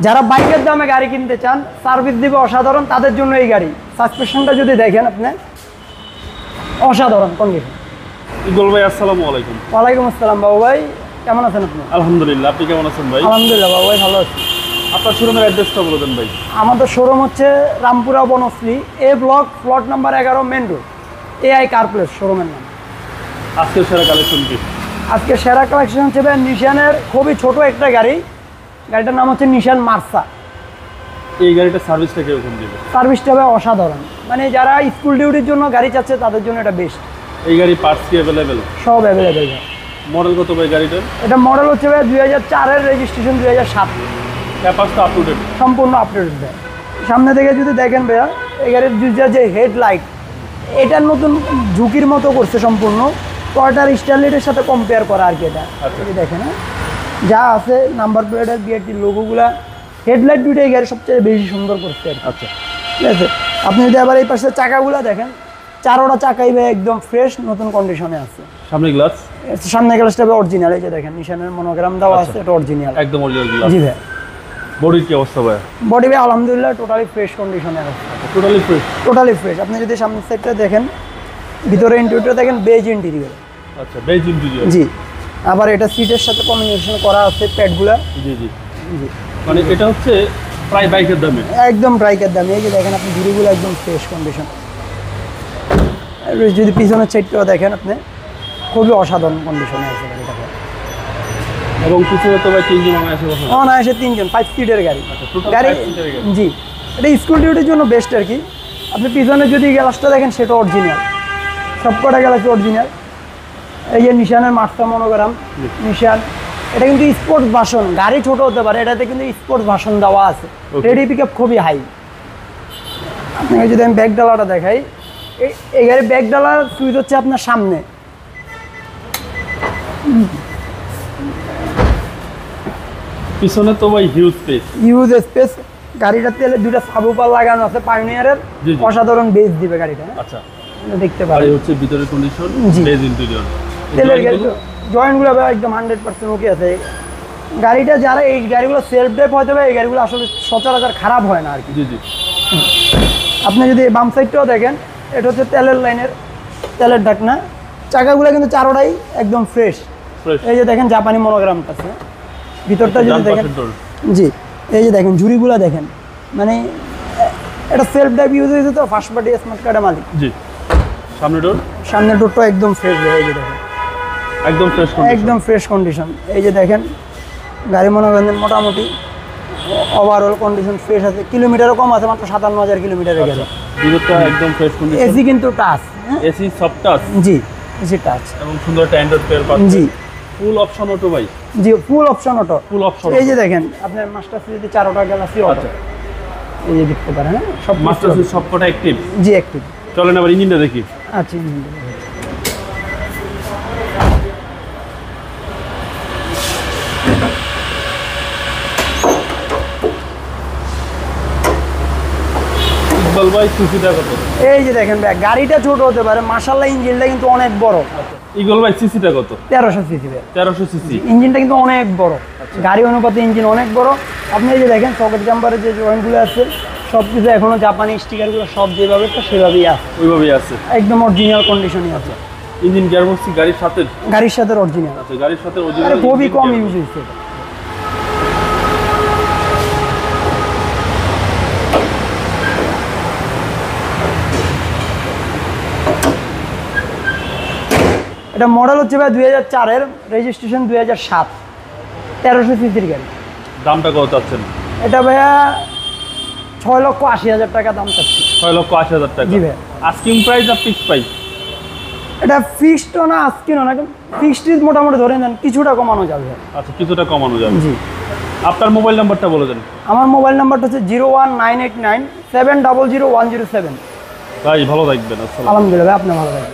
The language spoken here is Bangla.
যারা বাইকের দামে গাড়ি কিনতে চান, সার্ভিস দিবে অসাধারণ, তাদের জন্য এই গাড়ি। সাসপেনশনটা যদি দেখেন আপনি, অসাধারণ কন্ডিশন। ইকবাল ভাই আসসালামু আলাইকুম। ওয়ালাইকুম আসসালাম বাবু ভাই, কেমন আছেন আপনি? আলহামদুলিল্লাহ, আপনি কেমন আছেন ভাই? আলহামদুলিল্লাহ বাবু ভাই, ভালো আছি। আপনার শোরুমের অ্যাড্রেসটা বলে দেন ভাই। আমাদের শোরুম হচ্ছে Rampura Banasree A block, plot number 11, main road, AI car place শোরুমের নাম। আজকের সেরা কালেকশন কি? আজকে সেরা কালেকশন হচ্ছে নিশানের খুবই ছোট একটা গাড়ি। গাড়িটার নাম হচ্ছে নিশান মার্সা। এই গাড়িটা সার্ভিসটা কিরকম দিবে? সার্ভিসটা ভাই অসাধারণ, মানে যারা স্কুল ডিউটির জন্য গাড়ি চাচ্ছে তাদের জন্য এটা বেস্ট। এই গাড়ি পার্টস কি অ্যাভেলেবেল? সব অ্যাভেলেবেল। মডেল কত ভাই গাড়িটার? এটা মডেল হচ্ছে ভাই 2004-এর, রেজিস্ট্রেশন 2007। ক্যাপাস তো আপডেটেড, সম্পূর্ণ আপডেটেড ভাই। সামনে থেকে যদি দেখেন ভাইয়া, এই গাড়ির যে হেডলাইট, এটা নতুন ঝুঁকির মতো করছে সম্পূর্ণ। টয়োটার স্টারলাইটের সাথে কম্পেয়ার করা আর কি এটা। যদি দেখেন যা আছে নাম্বার প্লেটের বিআরটির লোগোগুলা, হেডলাইট দুইটাই গাড়ি সবচেয়ে বেশি সুন্দর করছে আর কি। আচ্ছা ঠিক আছে, আপনি যদি আবার এই পাশে চাকাগুলা দেখেন, চারোটা চাকাই ভাই একদম ফ্রেশ নতুন কন্ডিশনে আছে। সামনে গ্লাস? সামনে গ্লাসটা অরিজিনাল, এই যে দেখেন নিশানের মনোগ্রাম দেওয়া আছে, এটা অরিজিনাল, একদম অরিজিনাল গ্লাস। জি ভাই। বডির কি অবস্থা ভাই? বডি ভাই আলহামদুলিল্লাহ টোটালি ফ্রেশ কন্ডিশনে আছে, টোটালি ফ্রেশ। Totally fresh. আপনি যদি সামনের সাইডটা দেখেন, ভিতরে ইন্টেরিয়রটা দেখেন, বেজ ইন্টেরিয়র। আচ্ছা, বেজ ইন্টেরিয়র। জি, আবার এটা সিটের সাথে কম্বিনেশন করা আছে প্যাডগুলা। জি জি জি, মানে এটা হচ্ছে প্রায় বাইকের দামে, একদম বাইকের দামে। এই যে দেখেন আপনি ঝুড়িগুলো একদম ফ্রেশ কন্ডিশন। যদি পিছনের সাইডটাও দেখেন আপনি, খুবই অসাধারণ কন্ডিশনে আছে গাড়িটা। এবং পিছনে তো ভাই তিনজন আছে। অনায়াসে 3জন, 5 সিটের গাড়ি। গাড়ি জি, এটা স্কুল ডিউটির জন্য বেস্ট আর কি। আপনি পিছনে যদি গ্লাসটা দেখেন, সেটা অরিজিনাল, সবকটা গ্লাস অরিজিনাল। এই যে নিশানের মার্সা মনোগ্রাম, নিশান। এটা কিন্তু স্পোর্টস ভার্সন, গাড়ি ছোট হতে পারে, এটাতে কিন্তু স্পোর্টস ভার্সন দেওয়া আছে। রেডি পিক আপ খুবই হাই। আপনাকে যদি আমি ব্যাক ডালাটা দেখাই, এই গাড়ির ব্যাক ডালার সুইচ হচ্ছে আপনার সামনে। পিছনে তো ভাই হিউজ স্পেস, ইউজ স্পেস। গাড়িটার তেলে দুইটা সাবউফার লাগানো আছে পাইওনিয়ারের, অসাধারণ বেস দিবে গাড়িটা। আচ্ছা, দেখতে পারেন হচ্ছে ভিতরের কন্ডিশন, বেজ ইন্টেরিয়র। তেলের গাড়ি জয়েন্টগুলো একদম 100% ওকে আছে। গাড়িটা যারা এই গাড়িগুলো সেলফ ড্রাইভ হয়তো এই গাড়িগুলো আসলে সচরাচর খারাপ হয় না আর কি। জি জি। আপনি যদি বাম সাইডটাও দেখেন, এটা হচ্ছে তেলের লাইনের, তেলের ঢাকনা। চাকাগুলো কিন্তু চারোটাই একদম ফ্রেশ। এই যে দেখেন জাপানি মনোগ্রামটা আছে ভিতরটা যদি দেখেন। জি, এই যে দেখেন ঝুড়িগুলো দেখেন, মানে এটা সেলফ ড্রাইভ ইউজ হয়েছে তো, ফার্স্ট পার্টি স্মার্ট কার্ডের মালিক। জি। সামনের ডোরটা একদম ফ্রেশ। এই যে দেখেন একদম ফ্রেশ কন্ডিশন, একদম ফ্রেশ কন্ডিশন। এই যে দেখেন গাড়ি মনে করেন মোটামুটি ওভারঅল কন্ডিশন ফ্রেশ আছে। কিলোমিটারও কম আছে, মাত্র 57,000 কিলোমিটারে গেল। ভিতরটা একদম ফ্রেশ কন্ডিশন। এসি কিন্তু টাচ, এসি সফট টাচ। জি, এসি টাচ এবং সুন্দর একটা অ্যান্ড্রয়েড পেয়ার পাচ্ছেন। জি, ফুল অপশন অটো ভাই। জি, full option auto. Full option. এই যে দেখেন আপনার মাস্টার সুইচে 4টা গ্যালাক্সি অটো। এই যে দেখতে পারেন, সব মাস্টার সুইচ সবকটা অ্যাক্টিভ। জি, অ্যাক্টিভ। চলেন আবার ইঞ্জিনটা দেখি। আচ্ছা, ইকবাল ভাই সিসিটা কত? এই যে দেখেন ভাই, গাড়িটা ছোট হতে পারে, মাশাআল্লাহ ইঞ্জিনটা কিন্তু অনেক বড়। ইকবাল ভাই সিসিটা কত? 1300 সিসি। 1300 সিসি। ইঞ্জিনটা কিন্তু অনেক বড়, গাড়ি অনুপাতে ইঞ্জিন অনেক বড়। আপনি এই যে দেখেন সকেট জাম্পারের যে জয়েন্টগুলো আছে, সব কিছু এখনো জাপানি স্টিকারগুলো সব যেভাবে তো সেভাবেই আছে, ওইভাবেই আছে, একদম অরিজিনাল কন্ডিশনই আছে। ইঞ্জিন গিয়ারবক্স গাড়ির সাথে অরিজিনাল আছে, গাড়ির সাথে অরিজিনাল। খুবই কম ইউজ হয়েছে। এটা মডেল হচ্ছে ভাই 2004-এর, রেজিস্ট্রেশন 2007, 1300 সিসির গাড়ি। দামটা কত চাচ্ছেন? এটা ভাইয়া 6,80,000 টাকা দাম চাচ্ছি। 6,80,000 টাকা। জি ভাই। আস্কিং প্রাইস না ফিক্সড প্রাইস? এটা ফিক্সড না, আস্কিং না, ফিক্সড মোটামুটি ধরে নেন কিছুটা কমানো যাবে। আচ্ছা, কিছুটা কমানো যাবে। জি। আপনার মোবাইল নাম্বারটা বলে দেন। আমার মোবাইল নাম্বারটা হচ্ছে 01989 700 107। ভাই ভালো থাকবেন। আসসালাম। আলহামদুলিল্লাহ, আপনি ভালো থাকবেন।